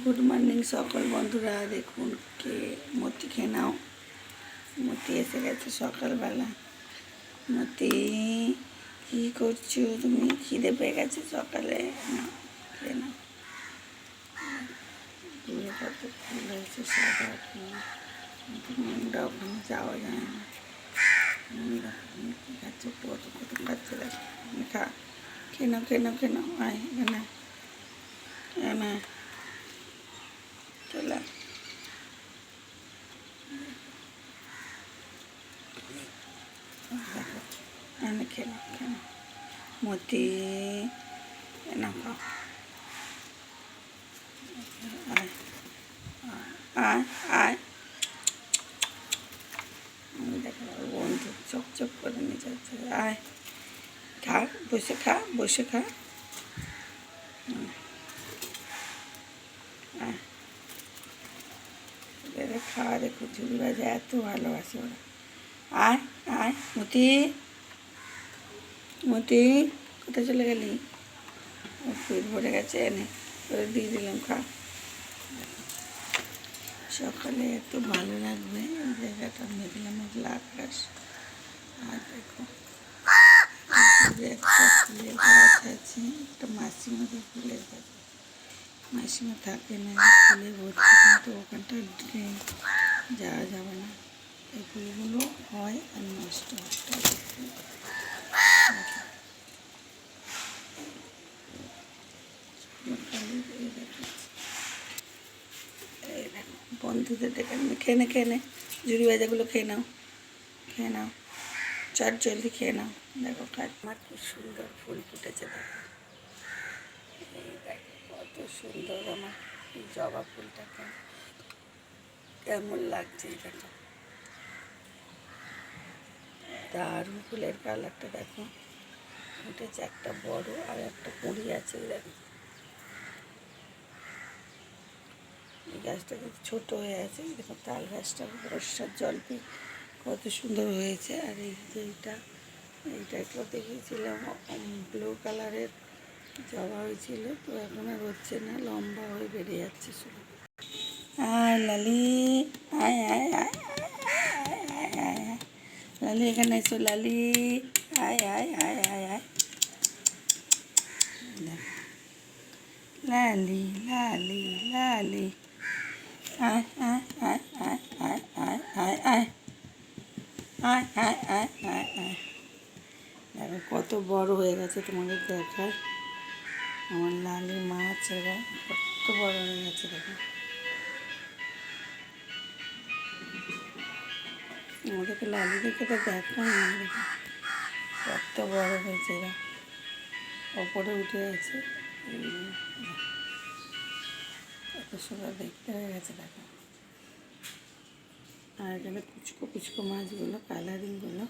Good morning সকল বন্ধুরা। দেখুন কে মতি খেয়ে নাও। মতি এসে গেছে সকালবেলা। মতি কী করছো তুমি? খিদে পেয়ে গেছে সকালে, না খেয়ে নাও। দূরে কত ফুল হয়েছে সাদা ফুল, নোংরা, ওখানে যাওয়া যায় না। কী খাচ্ছে, কত কত খাচ্ছে দেখো। খা, খেয়ে নাও খেয়ে নাও খেয়ে নাও। আয় এখানে এনে চলে দেখো, এনে খেয়ে নাও খেয়ে নাও। মতি না খাও, আয় আয় আয়। আমি দেখো বন্ধু চকচক করে নিয়ে যাচ্ছে। আয় খা, বসে খা, বসে খা। আয় এদের খাওয়া দেখো, ঝুড়ি বাজে এত ভালোবাসে ওরা। আয় আয় মতি, মতি কোথায় চলে গেলি? ওর পেট ভরে গেছে, এনে ওরে দিয়ে দিলাম, খা। সকালে এত ভালো লাগবে এই জায়গাটা, মেঘলা মেঘলা আকাশ। আর দেখো একটা ফুলের গাছ আছে, একটা মাসিমাদের ফুলের গাছ। মাসিমা থাকে না, ফুলে ভর্তি, কিন্তু ওখানটা ড্রেন, যাওয়া যাবে না। এই ফুলগুলো হয় আর নষ্ট হয়। এই দেখো বন্ধুদের ডেকে খেয়ে নে, খেয়ে নে, ঝুড়ি ভাজাগুলো খেয়ে নাও, খেয়ে নাও, চট জলদি খেয়ে নাও। দেখো কাজ আমার কি সুন্দর ফুল ফুটেছে দেখো। এই দেখো কত সুন্দর আমার জবা ফুলটাকে, কেমন লাগছে দেখো। দারুণ ফুলের কালারটা দেখো ফুটেছে, একটা বড় আর একটা কুঁড়ি আছে দেখো। এই গাছটা কিন্তু ছোটো হয়ে আছে দেখো, তাল গাছটা বর্ষার জল পেয়ে কত সুন্দর হয়েছে। আর এই যে এইটা একটু দেখিয়েছিলাম ব্লু কালারের জবা হয়েছিল, তো এখন আর হচ্ছে না, লম্বা হয়ে বেড়ে যাচ্ছে শুধু। আয় লালি, আয় আয় আয় আয় আয় আয় আয় লালি, এখানে এসো লালি, আয় আয় আয় আয় আয়। লালি লালি লালি, আয় আয় আয় আয় আয় আয় আয় আয় আয় আয় আয় আয় আয়। দেখো কত বড় হয়ে গেছে, তোমাদের দেখায় আমার লালি মাছ, এরা কত বড় হয়ে গেছে দেখো। আমাদেরকে লালিদেরকে তো দেখো না, দেখো কত বড় হয়েছে, এরা ওপরে উঠে আছে, কত সুন্দর দেখতে হয়ে গেছে দেখো। আর এখানে পুচকো পুচকো মাছগুলো, কালারিংগুলো।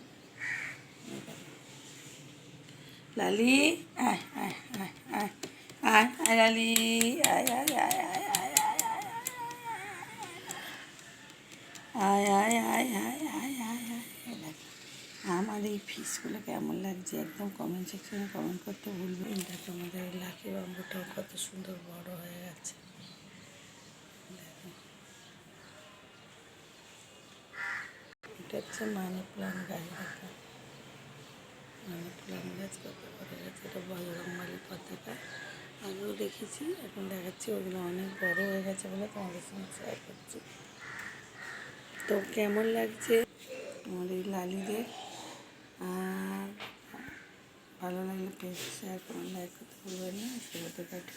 লালি আয় আয় আয় আয় আয় আয় লালি, আয় আয় আয় আয় আয় আয় আয় আয় আয় আয় আয় আয় আয়। আমার এই ফিশগুলো কেমন লাগছে একদম কমেন্ট সেকশনে কমেন্ট করতে ভুলবেন। এটা তোমাদের লাকি বাম্বুটাও কত সুন্দর বড় হয়ে গেছে দেখো। এটা হচ্ছে মানি প্লান্ট গাছ দেখো, মানি প্লান্ট গাছ কত বড় গেছে। এটা বজরংবলী পতাকা আগেও দেখেছি, এখন দেখাচ্ছি, ওগুলো অনেক বড় হয়ে গেছে বলে তোমাদের সঙ্গে শেয়ার করছি। তো কেমন লাগছে আমার এই লালিদের? আর ভালো লাগলে প্লিজ শেয়ার করুন, লাইক করতে ভুলবেন না। শুভতে কাটে।